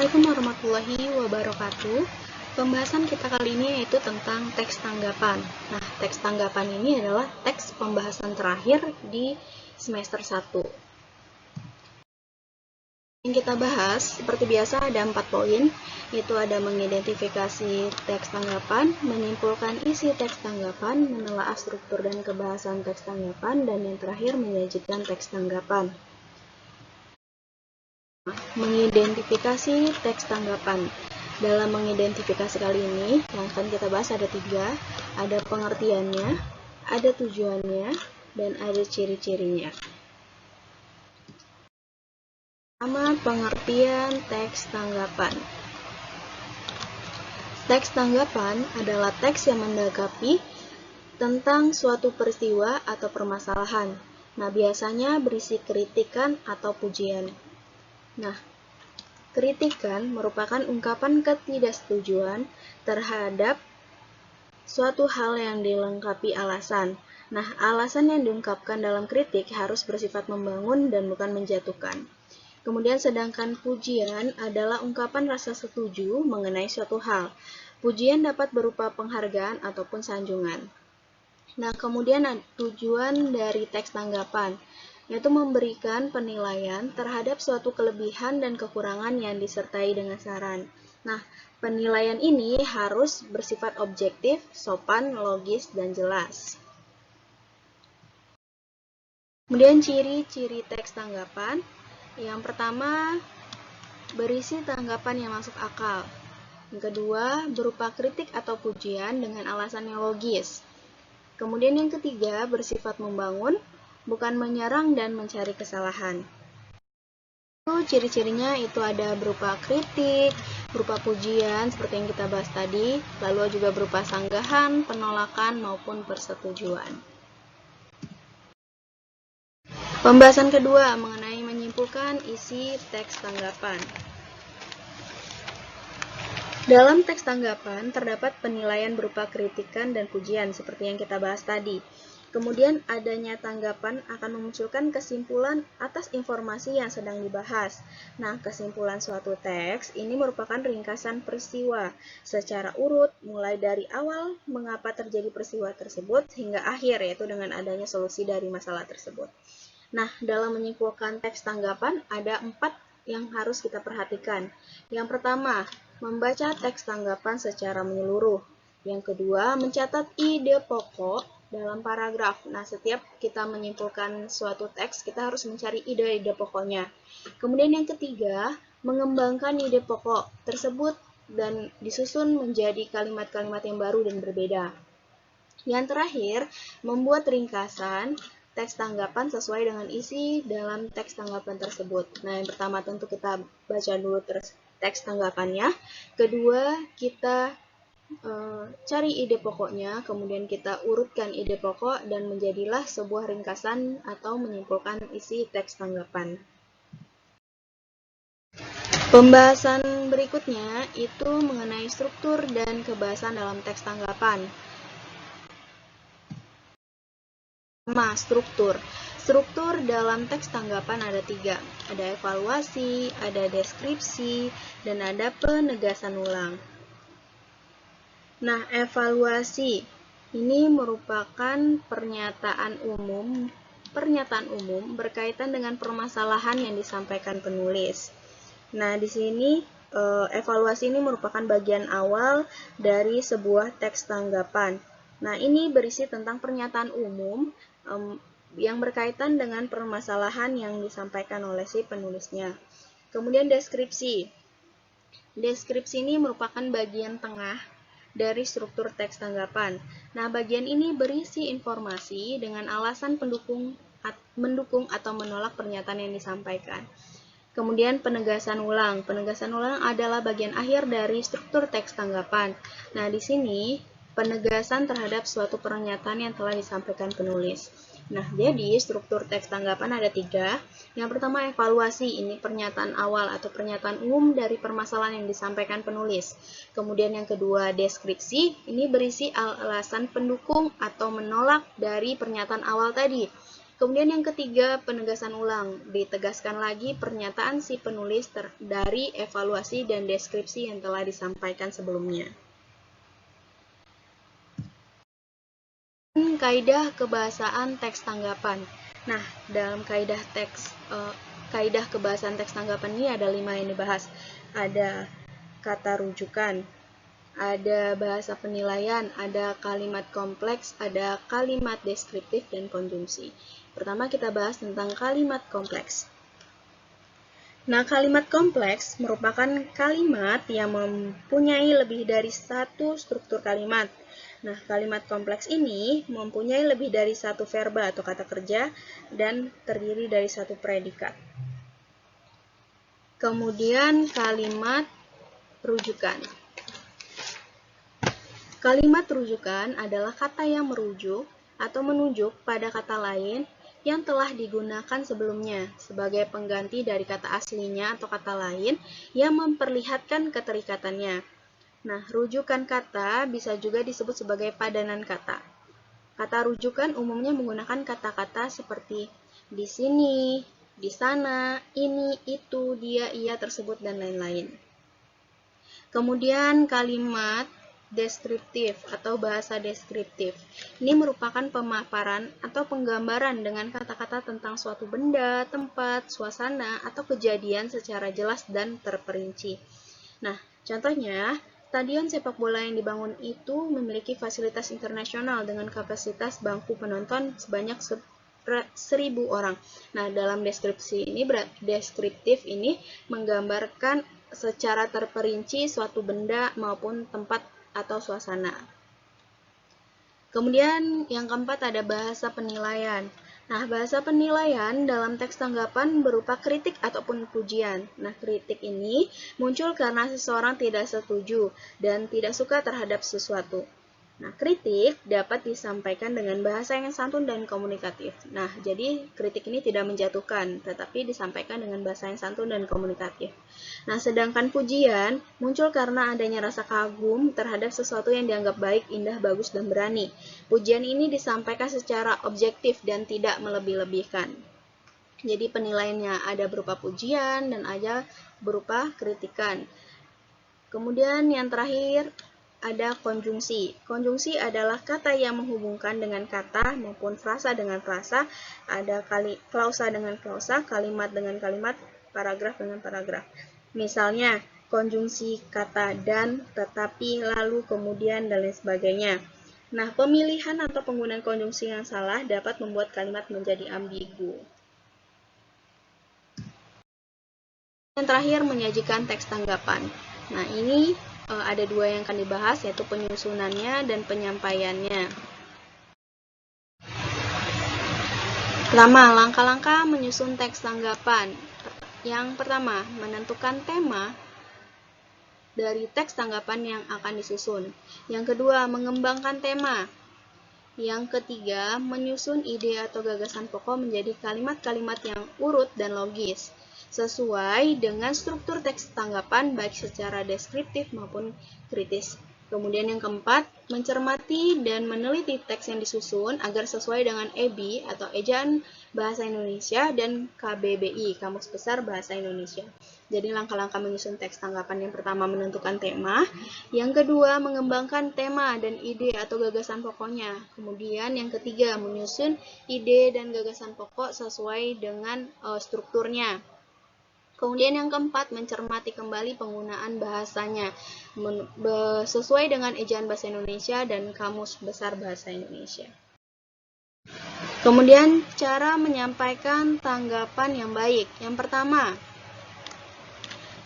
Assalamualaikum warahmatullahi wabarakatuh. Pembahasan kita kali ini yaitu tentang teks tanggapan. Nah, teks tanggapan ini adalah teks pembahasan terakhir di semester 1. Yang kita bahas, seperti biasa ada 4 poin, yaitu ada mengidentifikasi teks tanggapan, menyimpulkan isi teks tanggapan, menelaah struktur dan kebahasan teks tanggapan, dan yang terakhir menyajikan teks tanggapan. Mengidentifikasi teks tanggapan. Dalam mengidentifikasi kali ini, yang akan kita bahas ada 3. Ada pengertiannya, ada tujuannya, dan ada ciri-cirinya. Pertama, pengertian teks tanggapan. Teks tanggapan adalah teks yang menanggapi tentang suatu peristiwa atau permasalahan. Nah, biasanya berisi kritikan atau pujian. Nah, kritikan merupakan ungkapan ketidaksetujuan terhadap suatu hal yang dilengkapi alasan. Nah, alasan yang diungkapkan dalam kritik harus bersifat membangun dan bukan menjatuhkan. Kemudian sedangkan pujian adalah ungkapan rasa setuju mengenai suatu hal. Pujian dapat berupa penghargaan ataupun sanjungan. Nah, kemudian tujuan dari teks tanggapan, yaitu memberikan penilaian terhadap suatu kelebihan dan kekurangan yang disertai dengan saran. Nah, penilaian ini harus bersifat objektif, sopan, logis, dan jelas. Kemudian ciri-ciri teks tanggapan. Yang pertama, berisi tanggapan yang masuk akal. Yang kedua, berupa kritik atau pujian dengan alasan yang logis. Kemudian yang ketiga, bersifat membangun, bukan menyerang dan mencari kesalahan. Ciri-cirinya itu ada berupa kritik, berupa pujian seperti yang kita bahas tadi, lalu juga berupa sanggahan, penolakan, maupun persetujuan. Pembahasan kedua mengenai menyimpulkan isi teks tanggapan. Dalam teks tanggapan terdapat penilaian berupa kritikan dan pujian seperti yang kita bahas tadi. Kemudian adanya tanggapan akan memunculkan kesimpulan atas informasi yang sedang dibahas. Nah, kesimpulan suatu teks ini merupakan ringkasan peristiwa secara urut mulai dari awal mengapa terjadi peristiwa tersebut hingga akhir, yaitu dengan adanya solusi dari masalah tersebut. Nah, dalam menyimpulkan teks tanggapan ada 4 yang harus kita perhatikan. Yang pertama, membaca teks tanggapan secara menyeluruh. Yang kedua, mencatat ide pokok dalam paragraf. Nah, setiap kita menyimpulkan suatu teks, kita harus mencari ide-ide pokoknya. Kemudian yang ketiga, mengembangkan ide pokok tersebut dan disusun menjadi kalimat-kalimat yang baru dan berbeda. Yang terakhir, membuat ringkasan teks tanggapan sesuai dengan isi dalam teks tanggapan tersebut. Nah, yang pertama tentu kita baca dulu teks tanggapannya. Kedua, kita cari ide pokoknya, kemudian kita urutkan ide pokok dan menjadilah sebuah ringkasan atau menyimpulkan isi teks tanggapan. Pembahasan berikutnya itu mengenai struktur dan kebahasan dalam teks tanggapan. Struktur. Struktur dalam teks tanggapan ada 3. Ada evaluasi, ada deskripsi, dan ada penegasan ulang. Nah, evaluasi ini merupakan pernyataan umum berkaitan dengan permasalahan yang disampaikan penulis. Nah, di sini evaluasi ini merupakan bagian awal dari sebuah teks tanggapan. Nah, ini berisi tentang pernyataan umum yang berkaitan dengan permasalahan yang disampaikan oleh si penulisnya. Kemudian deskripsi. Deskripsi ini merupakan bagian tengah dari struktur teks tanggapan. Nah, bagian ini berisi informasi dengan alasan mendukung atau menolak pernyataan yang disampaikan. Kemudian penegasan ulang. Penegasan ulang adalah bagian akhir dari struktur teks tanggapan. Nah, di sini penegasan terhadap suatu pernyataan yang telah disampaikan penulis. Nah, jadi struktur teks tanggapan ada 3. Yang pertama evaluasi, ini pernyataan awal atau pernyataan umum dari permasalahan yang disampaikan penulis. Kemudian yang kedua deskripsi, ini berisi alasan pendukung atau menolak dari pernyataan awal tadi. Kemudian yang ketiga, penegasan ulang. Ditegaskan lagi pernyataan si penulis dari evaluasi dan deskripsi yang telah disampaikan sebelumnya. Kaidah kebahasaan teks tanggapan. Nah, dalam kaidah kebahasaan teks tanggapan ini ada 5 yang dibahas. Ada kata rujukan, ada bahasa penilaian, ada kalimat kompleks, ada kalimat deskriptif, dan konjungsi. Pertama kita bahas tentang kalimat kompleks. Nah, kalimat kompleks merupakan kalimat yang mempunyai lebih dari satu struktur kalimat. Nah, kalimat kompleks ini mempunyai lebih dari satu verba atau kata kerja dan terdiri dari satu predikat. Kemudian kalimat rujukan. Kalimat rujukan adalah kata yang merujuk atau menunjuk pada kata lain yang telah digunakan sebelumnya sebagai pengganti dari kata aslinya atau kata lain yang memperlihatkan keterikatannya. Nah, rujukan kata bisa juga disebut sebagai padanan kata. Kata rujukan umumnya menggunakan kata-kata seperti di sini, di sana, ini, itu, dia, ia, tersebut, dan lain-lain. Kemudian kalimat deskriptif atau bahasa deskriptif. Ini merupakan pemaparan atau penggambaran dengan kata-kata tentang suatu benda, tempat, suasana, atau kejadian secara jelas dan terperinci. Nah, contohnya, stadion sepak bola yang dibangun itu memiliki fasilitas internasional dengan kapasitas bangku penonton sebanyak 1.000 orang. Nah, dalam deskriptif ini menggambarkan secara terperinci suatu benda maupun tempat atau suasana. Kemudian yang keempat ada bahasa penilaian. Nah, bahasa penilaian dalam teks tanggapan berupa kritik ataupun pujian. Nah, kritik ini muncul karena seseorang tidak setuju dan tidak suka terhadap sesuatu. Nah, kritik dapat disampaikan dengan bahasa yang santun dan komunikatif. Nah, jadi kritik ini tidak menjatuhkan, tetapi disampaikan dengan bahasa yang santun dan komunikatif. Nah, sedangkan pujian muncul karena adanya rasa kagum terhadap sesuatu yang dianggap baik, indah, bagus, dan berani. Pujian ini disampaikan secara objektif dan tidak melebih-lebihkan. Jadi penilaiannya ada berupa pujian dan ada berupa kritikan. Kemudian yang terakhir ada konjungsi. Konjungsi adalah kata yang menghubungkan dengan kata maupun frasa dengan frasa, ada klausa dengan klausa, kalimat dengan kalimat, paragraf dengan paragraf. Misalnya, konjungsi kata dan, tetapi, lalu, kemudian, dan lain sebagainya. Nah, pemilihan atau penggunaan konjungsi yang salah dapat membuat kalimat menjadi ambigu. Yang terakhir, menyajikan teks tanggapan. Nah, ini ada 2 yang akan dibahas, yaitu penyusunannya dan penyampaiannya. Pertama, langkah-langkah menyusun teks tanggapan. Yang pertama, menentukan tema dari teks tanggapan yang akan disusun. Yang kedua, mengembangkan tema. Yang ketiga, menyusun ide atau gagasan pokok menjadi kalimat-kalimat yang urut dan logis, sesuai dengan struktur teks tanggapan baik secara deskriptif maupun kritis. Kemudian yang keempat, mencermati dan meneliti teks yang disusun agar sesuai dengan EBI atau Ejaan Bahasa Indonesia dan KBBI, Kamus Besar Bahasa Indonesia. Jadi langkah-langkah menyusun teks tanggapan yang pertama menentukan tema, yang kedua mengembangkan tema dan ide atau gagasan pokoknya. Kemudian yang ketiga menyusun ide dan gagasan pokok sesuai dengan strukturnya. Kemudian yang keempat, mencermati kembali penggunaan bahasanya sesuai dengan Ejaan Bahasa Indonesia dan Kamus Besar Bahasa Indonesia. Kemudian cara menyampaikan tanggapan yang baik. Yang pertama,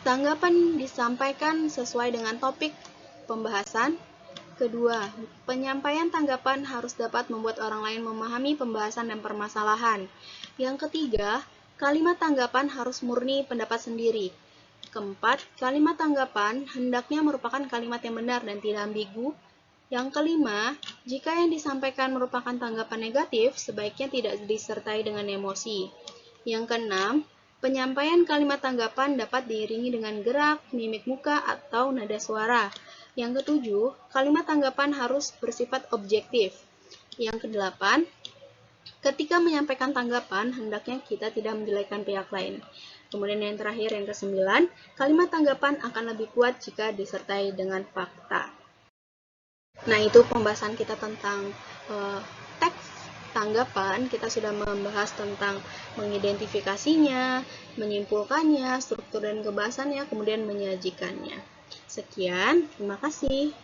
tanggapan disampaikan sesuai dengan topik pembahasan. Kedua, penyampaian tanggapan harus dapat membuat orang lain memahami pembahasan dan permasalahan. Yang ketiga, kalimat tanggapan harus murni pendapat sendiri. Keempat, kalimat tanggapan hendaknya merupakan kalimat yang benar dan tidak ambigu. Yang kelima, jika yang disampaikan merupakan tanggapan negatif, sebaiknya tidak disertai dengan emosi. Yang keenam, penyampaian kalimat tanggapan dapat diiringi dengan gerak, mimik muka, atau nada suara. Yang ketujuh, kalimat tanggapan harus bersifat objektif. Yang kedelapan, Ketika menyampaikan tanggapan, hendaknya kita tidak menjelekkan pihak lain. Kemudian yang terakhir, yang ke-9, kalimat tanggapan akan lebih kuat jika disertai dengan fakta. Nah, itu pembahasan kita tentang teks tanggapan. Kita sudah membahas tentang mengidentifikasinya, menyimpulkannya, struktur dan kebahasannya, kemudian menyajikannya. Sekian, terima kasih.